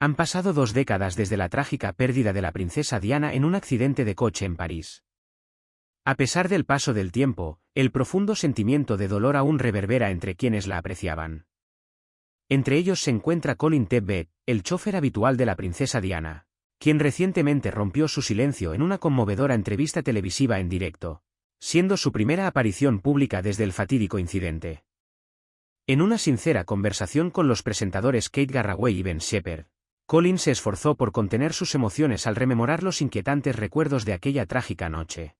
Han pasado 2 décadas desde la trágica pérdida de la princesa Diana en un accidente de coche en París. A pesar del paso del tiempo, el profundo sentimiento de dolor aún reverbera entre quienes la apreciaban. Entre ellos se encuentra Colin Tebet, el chofer habitual de la princesa Diana, quien recientemente rompió su silencio en una conmovedora entrevista televisiva en directo, siendo su primera aparición pública desde el fatídico incidente. En una sincera conversación con los presentadores Kate Garraway y Ben Shepherd, Colin se esforzó por contener sus emociones al rememorar los inquietantes recuerdos de aquella trágica noche.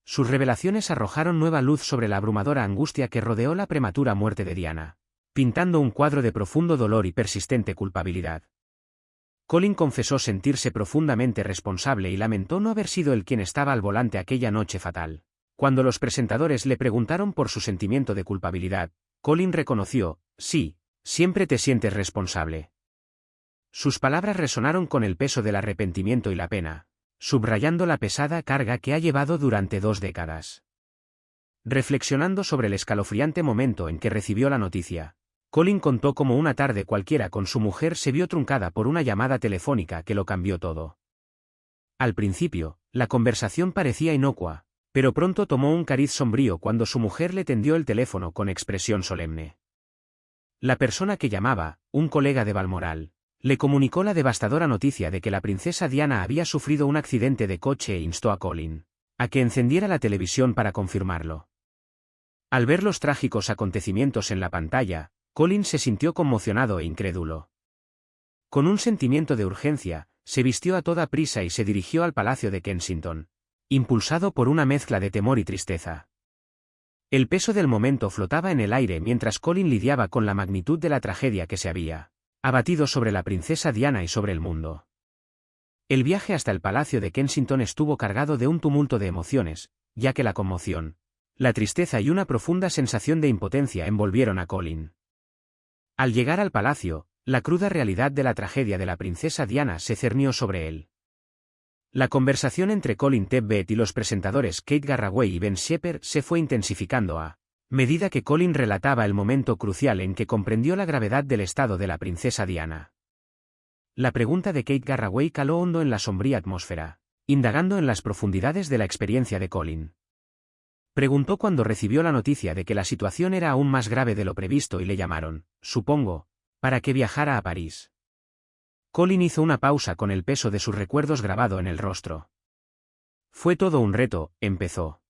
Sus revelaciones arrojaron nueva luz sobre la abrumadora angustia que rodeó la prematura muerte de Diana, pintando un cuadro de profundo dolor y persistente culpabilidad. Colin confesó sentirse profundamente responsable y lamentó no haber sido él quien estaba al volante aquella noche fatal. Cuando los presentadores le preguntaron por su sentimiento de culpabilidad, Colin reconoció: sí, siempre te sientes responsable. Sus palabras resonaron con el peso del arrepentimiento y la pena, subrayando la pesada carga que ha llevado durante 2 décadas. Reflexionando sobre el escalofriante momento en que recibió la noticia, Colin contó cómo una tarde cualquiera con su mujer se vio truncada por una llamada telefónica que lo cambió todo. Al principio, la conversación parecía inocua, pero pronto tomó un cariz sombrío cuando su mujer le tendió el teléfono con expresión solemne. La persona que llamaba, un colega de Balmoral, le comunicó la devastadora noticia de que la princesa Diana había sufrido un accidente de coche e instó a Colin a que encendiera la televisión para confirmarlo. Al ver los trágicos acontecimientos en la pantalla, Colin se sintió conmocionado e incrédulo. Con un sentimiento de urgencia, se vistió a toda prisa y se dirigió al Palacio de Kensington, impulsado por una mezcla de temor y tristeza. El peso del momento flotaba en el aire mientras Colin lidiaba con la magnitud de la tragedia que se había abatido sobre la princesa Diana y sobre el mundo. El viaje hasta el Palacio de Kensington estuvo cargado de un tumulto de emociones, ya que la conmoción, la tristeza y una profunda sensación de impotencia envolvieron a Colin. Al llegar al palacio, la cruda realidad de la tragedia de la princesa Diana se cernió sobre él. La conversación entre Colin Tebet y los presentadores Kate Garraway y Ben Shepherd se fue intensificando a medida que Colin relataba el momento crucial en que comprendió la gravedad del estado de la princesa Diana. La pregunta de Kate Garraway caló hondo en la sombría atmósfera, indagando en las profundidades de la experiencia de Colin. Preguntó cuando recibió la noticia de que la situación era aún más grave de lo previsto y le llamaron, supongo, para que viajara a París. Colin hizo una pausa con el peso de sus recuerdos grabado en el rostro. Fue todo un reto, empezó.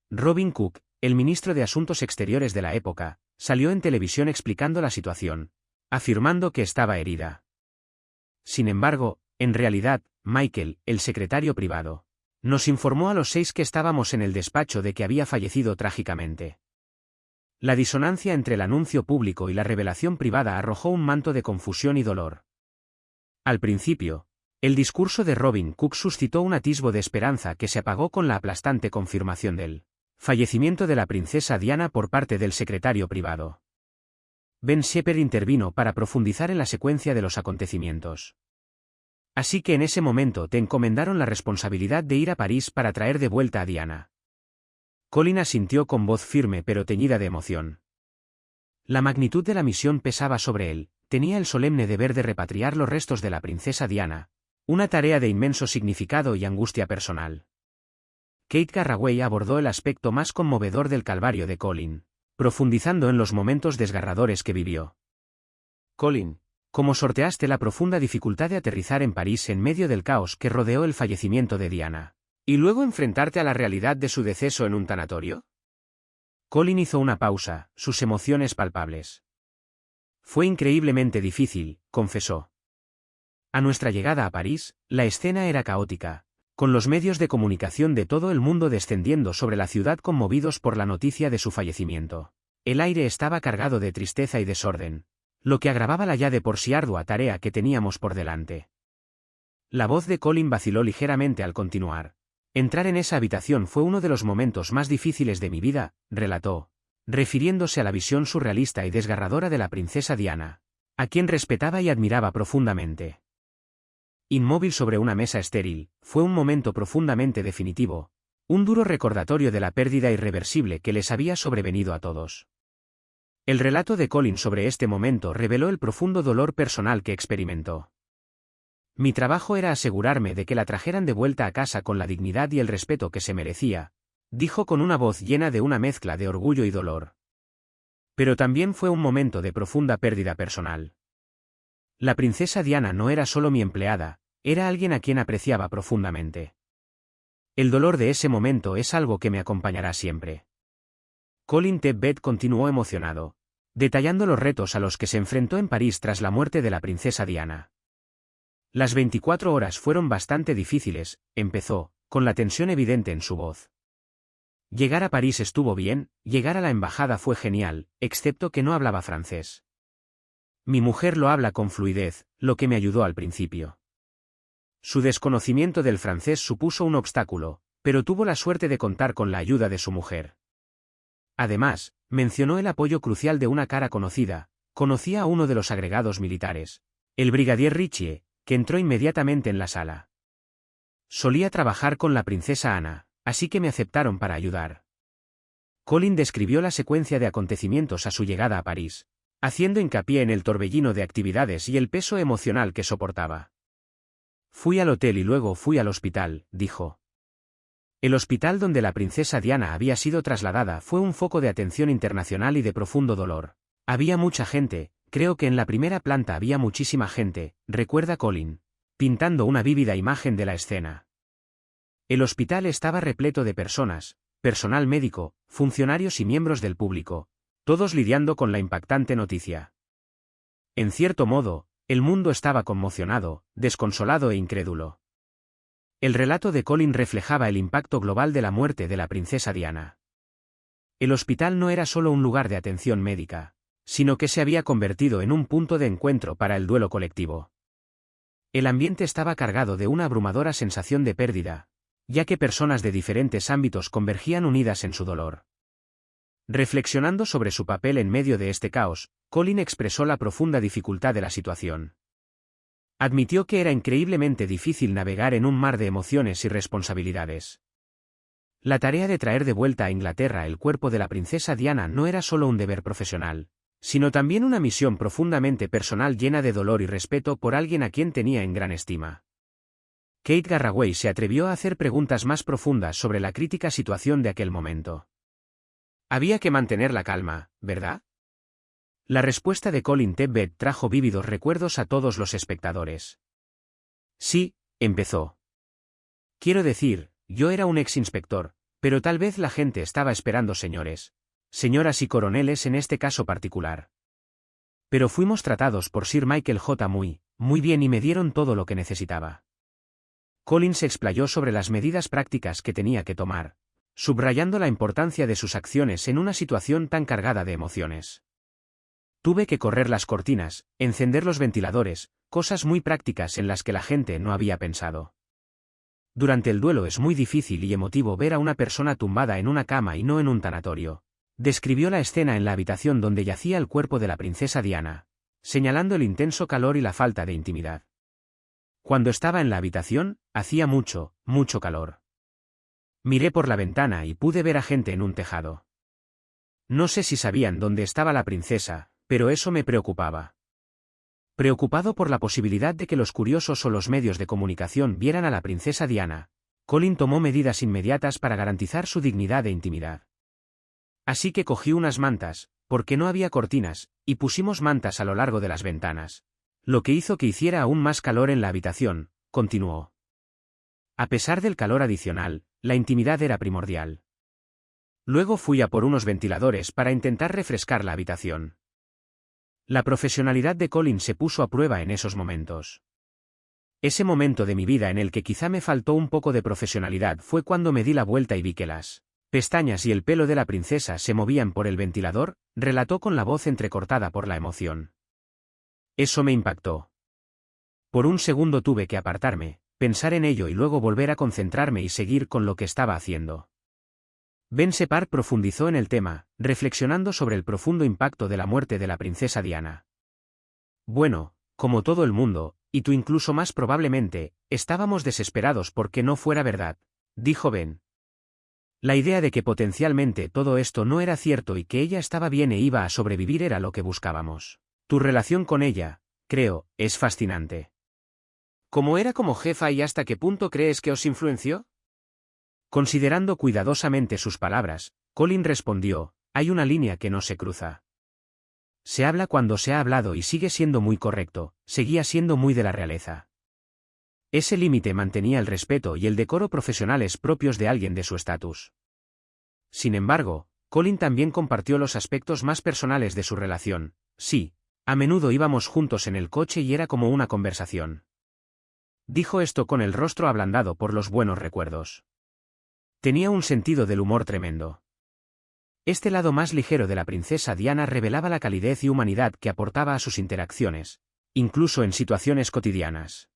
Robin Cook, el ministro de Asuntos Exteriores de la época, salió en televisión explicando la situación, afirmando que estaba herida. Sin embargo, en realidad, Michael, el secretario privado, nos informó a los 6 que estábamos en el despacho de que había fallecido trágicamente. La disonancia entre el anuncio público y la revelación privada arrojó un manto de confusión y dolor. Al principio, el discurso de Robin Cook suscitó un atisbo de esperanza que se apagó con la aplastante confirmación del fallecimiento de la princesa Diana por parte del secretario privado. Ben Shepherd intervino para profundizar en la secuencia de los acontecimientos. Así que en ese momento te encomendaron la responsabilidad de ir a París para traer de vuelta a Diana. Colin asintió con voz firme pero teñida de emoción. La magnitud de la misión pesaba sobre él, tenía el solemne deber de repatriar los restos de la princesa Diana, una tarea de inmenso significado y angustia personal. Kate Garraway abordó el aspecto más conmovedor del calvario de Colin, profundizando en los momentos desgarradores que vivió. Colin, ¿cómo sorteaste la profunda dificultad de aterrizar en París en medio del caos que rodeó el fallecimiento de Diana, y luego enfrentarte a la realidad de su deceso en un tanatorio? Colin hizo una pausa, sus emociones palpables. Fue increíblemente difícil, confesó. A nuestra llegada a París, la escena era caótica, con los medios de comunicación de todo el mundo descendiendo sobre la ciudad conmovidos por la noticia de su fallecimiento. El aire estaba cargado de tristeza y desorden, lo que agravaba la ya de por sí ardua tarea que teníamos por delante. La voz de Colin vaciló ligeramente al continuar. Entrar en esa habitación fue uno de los momentos más difíciles de mi vida, relató, refiriéndose a la visión surrealista y desgarradora de la princesa Diana, a quien respetaba y admiraba profundamente. Inmóvil sobre una mesa estéril, fue un momento profundamente definitivo, un duro recordatorio de la pérdida irreversible que les había sobrevenido a todos. El relato de Colin sobre este momento reveló el profundo dolor personal que experimentó. Mi trabajo era asegurarme de que la trajeran de vuelta a casa con la dignidad y el respeto que se merecía, dijo con una voz llena de una mezcla de orgullo y dolor. Pero también fue un momento de profunda pérdida personal. La princesa Diana no era solo mi empleada, era alguien a quien apreciaba profundamente. El dolor de ese momento es algo que me acompañará siempre. Colin Tebet continuó emocionado, detallando los retos a los que se enfrentó en París tras la muerte de la princesa Diana. Las 24 horas fueron bastante difíciles, empezó, con la tensión evidente en su voz. Llegar a París estuvo bien, llegar a la embajada fue genial, excepto que no hablaba francés. Mi mujer lo habla con fluidez, lo que me ayudó al principio. Su desconocimiento del francés supuso un obstáculo, pero tuvo la suerte de contar con la ayuda de su mujer. Además, mencionó el apoyo crucial de una cara conocida, conocía a uno de los agregados militares, el brigadier Ritchie, que entró inmediatamente en la sala. Solía trabajar con la princesa Ana, así que me aceptaron para ayudar. Colin describió la secuencia de acontecimientos a su llegada a París, haciendo hincapié en el torbellino de actividades y el peso emocional que soportaba. Fui al hotel y luego fui al hospital, dijo. El hospital donde la princesa Diana había sido trasladada fue un foco de atención internacional y de profundo dolor. Había mucha gente, creo que en la primera planta había muchísima gente, recuerda Colin, pintando una vívida imagen de la escena. El hospital estaba repleto de personas, personal médico, funcionarios y miembros del público, todos lidiando con la impactante noticia. En cierto modo, el mundo estaba conmocionado, desconsolado e incrédulo. El relato de Colin reflejaba el impacto global de la muerte de la princesa Diana. El hospital no era solo un lugar de atención médica, sino que se había convertido en un punto de encuentro para el duelo colectivo. El ambiente estaba cargado de una abrumadora sensación de pérdida, ya que personas de diferentes ámbitos convergían unidas en su dolor. Reflexionando sobre su papel en medio de este caos, Colin expresó la profunda dificultad de la situación. Admitió que era increíblemente difícil navegar en un mar de emociones y responsabilidades. La tarea de traer de vuelta a Inglaterra el cuerpo de la princesa Diana no era solo un deber profesional, sino también una misión profundamente personal llena de dolor y respeto por alguien a quien tenía en gran estima. Kate Garraway se atrevió a hacer preguntas más profundas sobre la crítica situación de aquel momento. Había que mantener la calma, ¿verdad? La respuesta de Colin Tebet trajo vívidos recuerdos a todos los espectadores. Sí, empezó. Quiero decir, yo era un ex inspector, pero tal vez la gente estaba esperando señoras y coroneles en este caso particular. Pero fuimos tratados por Sir Michael J. muy bien y me dieron todo lo que necesitaba. Colin se explayó sobre las medidas prácticas que tenía que tomar, subrayando la importancia de sus acciones en una situación tan cargada de emociones. Tuve que correr las cortinas, encender los ventiladores, cosas muy prácticas en las que la gente no había pensado. Durante el duelo es muy difícil y emotivo ver a una persona tumbada en una cama y no en un tanatorio. Describió la escena en la habitación donde yacía el cuerpo de la princesa Diana, señalando el intenso calor y la falta de intimidad. Cuando estaba en la habitación, hacía mucho calor. Miré por la ventana y pude ver a gente en un tejado. No sé si sabían dónde estaba la princesa, pero eso me preocupaba. Preocupado por la posibilidad de que los curiosos o los medios de comunicación vieran a la princesa Diana, Colin tomó medidas inmediatas para garantizar su dignidad e intimidad. Así que cogí unas mantas, porque no había cortinas, y pusimos mantas a lo largo de las ventanas, lo que hizo que hiciera aún más calor en la habitación, continuó. A pesar del calor adicional, la intimidad era primordial. Luego fui a por unos ventiladores para intentar refrescar la habitación. La profesionalidad de Colin se puso a prueba en esos momentos. Ese momento de mi vida en el que quizá me faltó un poco de profesionalidad fue cuando me di la vuelta y vi que las pestañas y el pelo de la princesa se movían por el ventilador, relató con la voz entrecortada por la emoción. Eso me impactó. Por un segundo tuve que apartarme, pensar en ello y luego volver a concentrarme y seguir con lo que estaba haciendo. Ben Separ profundizó en el tema, reflexionando sobre el profundo impacto de la muerte de la princesa Diana. Bueno, como todo el mundo, y tú incluso más probablemente, estábamos desesperados porque no fuera verdad, dijo Ben. La idea de que potencialmente todo esto no era cierto y que ella estaba bien e iba a sobrevivir era lo que buscábamos. Tu relación con ella, creo, es fascinante. ¿Cómo era como jefa y hasta qué punto crees que os influenció? Considerando cuidadosamente sus palabras, Colin respondió, hay una línea que no se cruza. Se habla cuando se ha hablado y sigue siendo muy correcto, seguía siendo muy de la realeza. Ese límite mantenía el respeto y el decoro profesionales propios de alguien de su estatus. Sin embargo, Colin también compartió los aspectos más personales de su relación. Sí, a menudo íbamos juntos en el coche y era como una conversación. Dijo esto con el rostro ablandado por los buenos recuerdos. Tenía un sentido del humor tremendo. Este lado más ligero de la princesa Diana revelaba la calidez y humanidad que aportaba a sus interacciones, incluso en situaciones cotidianas.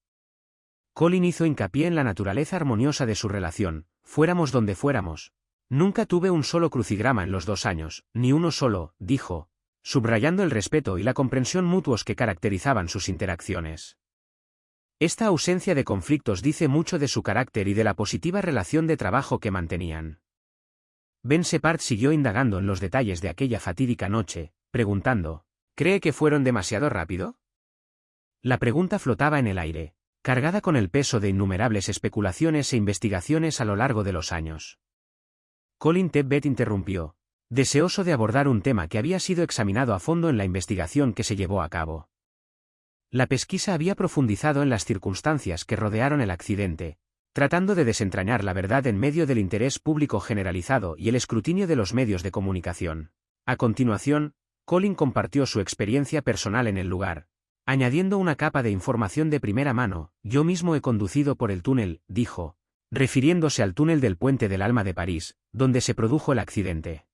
Colin hizo hincapié en la naturaleza armoniosa de su relación, fuéramos donde fuéramos. Nunca tuve un solo crucigrama en los 2 años, ni uno solo, dijo, subrayando el respeto y la comprensión mutuos que caracterizaban sus interacciones. Esta ausencia de conflictos dice mucho de su carácter y de la positiva relación de trabajo que mantenían. Ben Shepard siguió indagando en los detalles de aquella fatídica noche, preguntando, ¿cree que fueron demasiado rápido? La pregunta flotaba en el aire, cargada con el peso de innumerables especulaciones e investigaciones a lo largo de los años. Colin Tebet interrumpió, deseoso de abordar un tema que había sido examinado a fondo en la investigación que se llevó a cabo. La pesquisa había profundizado en las circunstancias que rodearon el accidente, tratando de desentrañar la verdad en medio del interés público generalizado y el escrutinio de los medios de comunicación. A continuación, Colin compartió su experiencia personal en el lugar, añadiendo una capa de información de primera mano. Yo mismo he conducido por el túnel, dijo, refiriéndose al túnel del Puente del Alma de París, donde se produjo el accidente.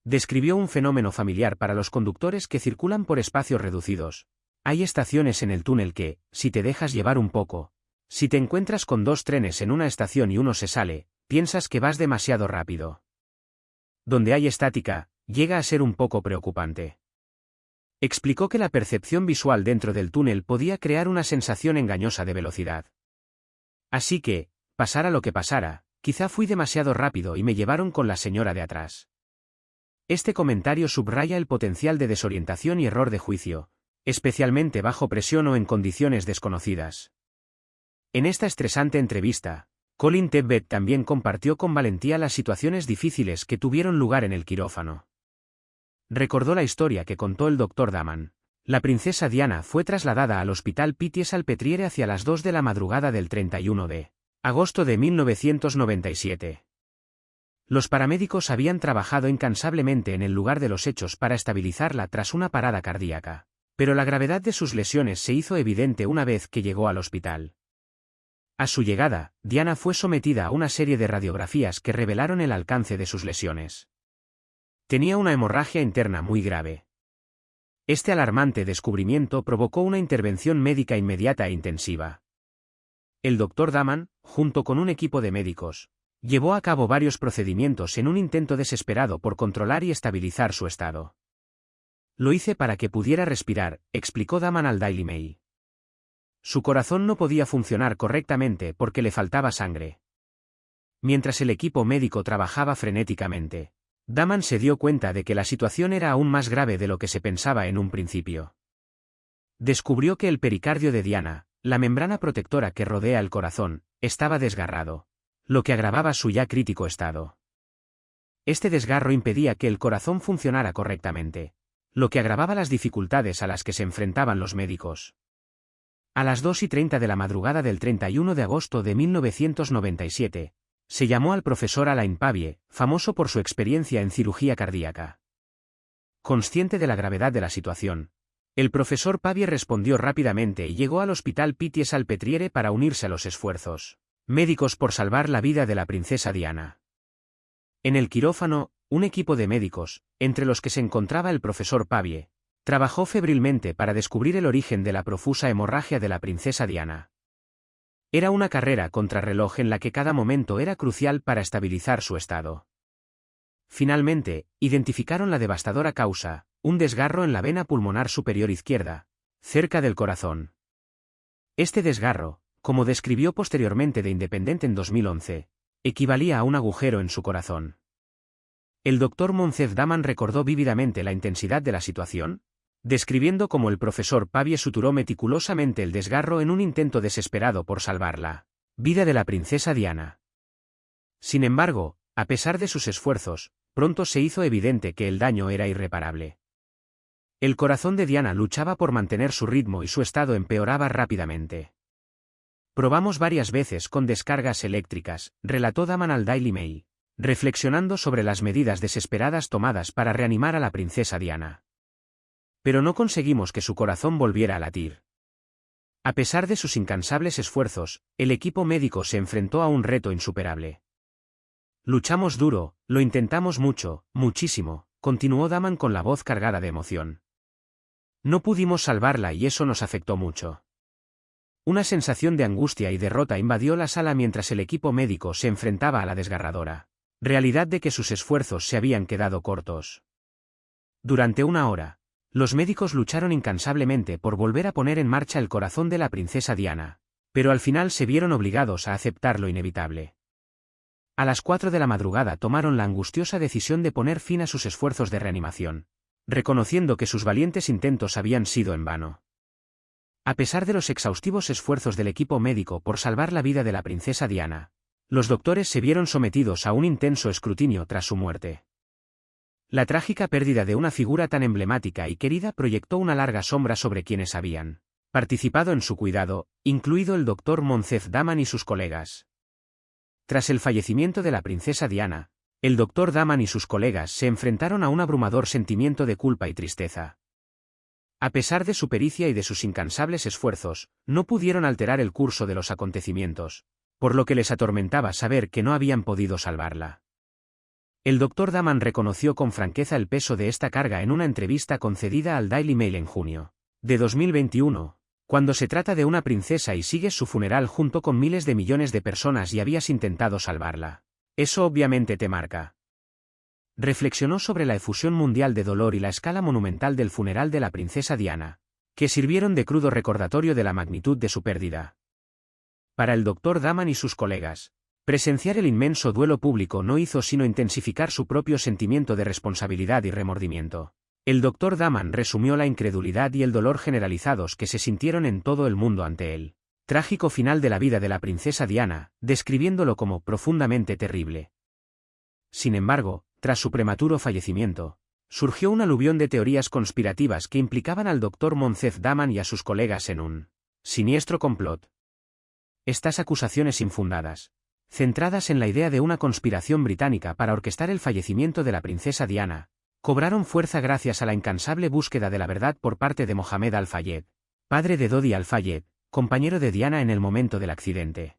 Describió un fenómeno familiar para los conductores que circulan por espacios reducidos. Hay estaciones en el túnel que, si te dejas llevar un poco, si te encuentras con 2 trenes en una estación y uno se sale, piensas que vas demasiado rápido. Donde hay estática, llega a ser un poco preocupante. Explicó que la percepción visual dentro del túnel podía crear una sensación engañosa de velocidad. Así que, pasara lo que pasara, quizá fui demasiado rápido y me llevaron con la señora de atrás. Este comentario subraya el potencial de desorientación y error de juicio, especialmente bajo presión o en condiciones desconocidas. En esta estresante entrevista, Colin Tebet también compartió con valentía las situaciones difíciles que tuvieron lugar en el quirófano. Recordó la historia que contó el Dr. Daman. La princesa Diana fue trasladada al hospital Pitié-Salpêtrière hacia las 2 de la madrugada del 31 de agosto de 1997. Los paramédicos habían trabajado incansablemente en el lugar de los hechos para estabilizarla tras una parada cardíaca, pero la gravedad de sus lesiones se hizo evidente una vez que llegó al hospital. A su llegada, Diana fue sometida a una serie de radiografías que revelaron el alcance de sus lesiones. Tenía una hemorragia interna muy grave. Este alarmante descubrimiento provocó una intervención médica inmediata e intensiva. El Dr. Daman, junto con un equipo de médicos, llevó a cabo varios procedimientos en un intento desesperado por controlar y estabilizar su estado. Lo hice para que pudiera respirar, explicó Daman al Daily Mail. Su corazón no podía funcionar correctamente porque le faltaba sangre. Mientras el equipo médico trabajaba frenéticamente, Daman se dio cuenta de que la situación era aún más grave de lo que se pensaba en un principio. Descubrió que el pericardio de Diana, la membrana protectora que rodea el corazón, estaba desgarrado, lo que agravaba su ya crítico estado. Este desgarro impedía que el corazón funcionara correctamente, lo que agravaba las dificultades a las que se enfrentaban los médicos. A las 2:30 de la madrugada del 31 de agosto de 1997, se llamó al profesor Alain Pavie, famoso por su experiencia en cirugía cardíaca. Consciente de la gravedad de la situación, el profesor Pavie respondió rápidamente y llegó al hospital Pitié-Salpêtrière para unirse a los esfuerzos médicos por salvar la vida de la princesa Diana. En el quirófano, un equipo de médicos, entre los que se encontraba el profesor Pavie, trabajó febrilmente para descubrir el origen de la profusa hemorragia de la princesa Diana. Era una carrera contrarreloj en la que cada momento era crucial para estabilizar su estado. Finalmente, identificaron la devastadora causa, un desgarro en la vena pulmonar superior izquierda, cerca del corazón. Este desgarro, como describió posteriormente The Independent en 2011, equivalía a un agujero en su corazón. El doctor Moncef Daman recordó vívidamente la intensidad de la situación, describiendo cómo el profesor Pavie suturó meticulosamente el desgarro en un intento desesperado por salvar la vida de la princesa Diana. Sin embargo, a pesar de sus esfuerzos, pronto se hizo evidente que el daño era irreparable. El corazón de Diana luchaba por mantener su ritmo y su estado empeoraba rápidamente. Probamos varias veces con descargas eléctricas, relató Daman al Daily Mail, reflexionando sobre las medidas desesperadas tomadas para reanimar a la princesa Diana. Pero no conseguimos que su corazón volviera a latir. A pesar de sus incansables esfuerzos, el equipo médico se enfrentó a un reto insuperable. Luchamos duro, lo intentamos mucho, muchísimo, continuó Daman con la voz cargada de emoción. No pudimos salvarla y eso nos afectó mucho. Una sensación de angustia y derrota invadió la sala mientras el equipo médico se enfrentaba a la desgarradora realidad de que sus esfuerzos se habían quedado cortos. Durante una hora, los médicos lucharon incansablemente por volver a poner en marcha el corazón de la princesa Diana, pero al final se vieron obligados a aceptar lo inevitable. A las 4 de la madrugada tomaron la angustiosa decisión de poner fin a sus esfuerzos de reanimación, reconociendo que sus valientes intentos habían sido en vano. A pesar de los exhaustivos esfuerzos del equipo médico por salvar la vida de la princesa Diana, los doctores se vieron sometidos a un intenso escrutinio tras su muerte. La trágica pérdida de una figura tan emblemática y querida proyectó una larga sombra sobre quienes habían participado en su cuidado, incluido el doctor Moncef Daman y sus colegas. Tras el fallecimiento de la princesa Diana, el doctor Daman y sus colegas se enfrentaron a un abrumador sentimiento de culpa y tristeza. A pesar de su pericia y de sus incansables esfuerzos, no pudieron alterar el curso de los acontecimientos, por lo que les atormentaba saber que no habían podido salvarla. El doctor Daman reconoció con franqueza el peso de esta carga en una entrevista concedida al Daily Mail en junio de 2021, cuando se trata de una princesa y sigues su funeral junto con miles de millones de personas y habías intentado salvarla. Eso obviamente te marca. Reflexionó sobre la efusión mundial de dolor y la escala monumental del funeral de la princesa Diana, que sirvieron de crudo recordatorio de la magnitud de su pérdida. Para el doctor Daman y sus colegas, presenciar el inmenso duelo público no hizo sino intensificar su propio sentimiento de responsabilidad y remordimiento. El doctor Daman resumió la incredulidad y el dolor generalizados que se sintieron en todo el mundo ante él trágico final de la vida de la princesa Diana, describiéndolo como profundamente terrible. Sin embargo, tras su prematuro fallecimiento, surgió un aluvión de teorías conspirativas que implicaban al doctor Moncef Daman y a sus colegas en un siniestro complot. Estas acusaciones infundadas, centradas en la idea de una conspiración británica para orquestar el fallecimiento de la princesa Diana, cobraron fuerza gracias a la incansable búsqueda de la verdad por parte de Mohamed Al-Fayed, padre de Dodi Al-Fayed, compañero de Diana en el momento del accidente.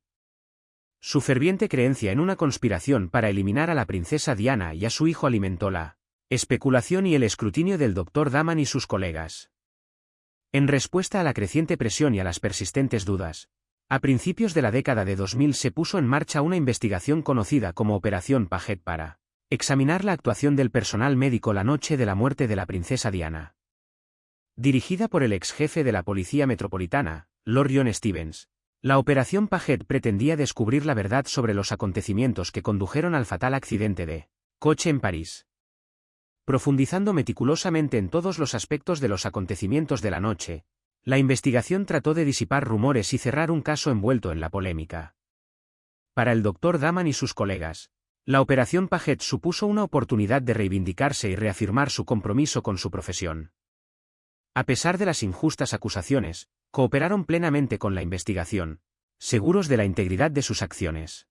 Su ferviente creencia en una conspiración para eliminar a la princesa Diana y a su hijo alimentó la especulación y el escrutinio del doctor Daman y sus colegas. En respuesta a la creciente presión y a las persistentes dudas, a principios de la década de 2000 se puso en marcha una investigación conocida como Operación Paget para examinar la actuación del personal médico la noche de la muerte de la princesa Diana. Dirigida por el ex jefe de la Policía Metropolitana, Lord John Stevens, la Operación Paget pretendía descubrir la verdad sobre los acontecimientos que condujeron al fatal accidente de coche en París. Profundizando meticulosamente en todos los aspectos de los acontecimientos de la noche, la investigación trató de disipar rumores y cerrar un caso envuelto en la polémica. Para el doctor Daman y sus colegas, la Operación Paget supuso una oportunidad de reivindicarse y reafirmar su compromiso con su profesión. A pesar de las injustas acusaciones, cooperaron plenamente con la investigación, seguros de la integridad de sus acciones.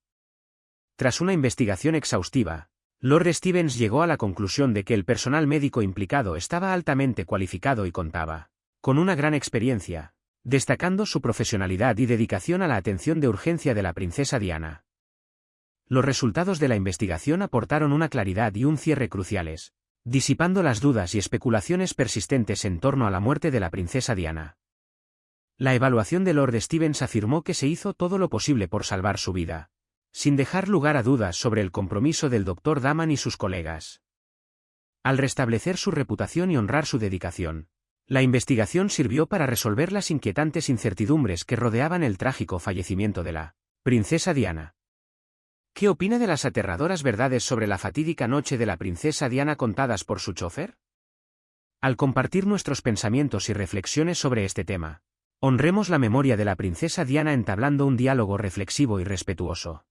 Tras una investigación exhaustiva, Lord Stevens llegó a la conclusión de que el personal médico implicado estaba altamente cualificado y contaba con una gran experiencia, destacando su profesionalidad y dedicación a la atención de urgencia de la princesa Diana. Los resultados de la investigación aportaron una claridad y un cierre cruciales, disipando las dudas y especulaciones persistentes en torno a la muerte de la princesa Diana. La evaluación de Lord Stevens afirmó que se hizo todo lo posible por salvar su vida, sin dejar lugar a dudas sobre el compromiso del doctor Daman y sus colegas. Al restablecer su reputación y honrar su dedicación, la investigación sirvió para resolver las inquietantes incertidumbres que rodeaban el trágico fallecimiento de la princesa Diana. ¿Qué opina de las aterradoras verdades sobre la fatídica noche de la princesa Diana contadas por su chofer? Al compartir nuestros pensamientos y reflexiones sobre este tema, honremos la memoria de la princesa Diana entablando un diálogo reflexivo y respetuoso.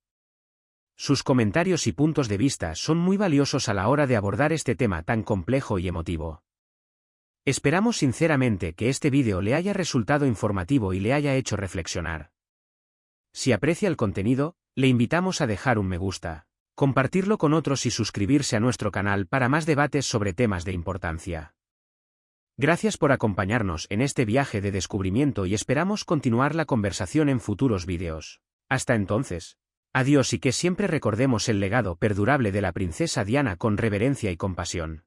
Sus comentarios y puntos de vista son muy valiosos a la hora de abordar este tema tan complejo y emotivo. Esperamos sinceramente que este vídeo le haya resultado informativo y le haya hecho reflexionar. Si aprecia el contenido, le invitamos a dejar un me gusta, compartirlo con otros y suscribirse a nuestro canal para más debates sobre temas de importancia. Gracias por acompañarnos en este viaje de descubrimiento y esperamos continuar la conversación en futuros vídeos. Hasta entonces, adiós y que siempre recordemos el legado perdurable de la princesa Diana con reverencia y compasión.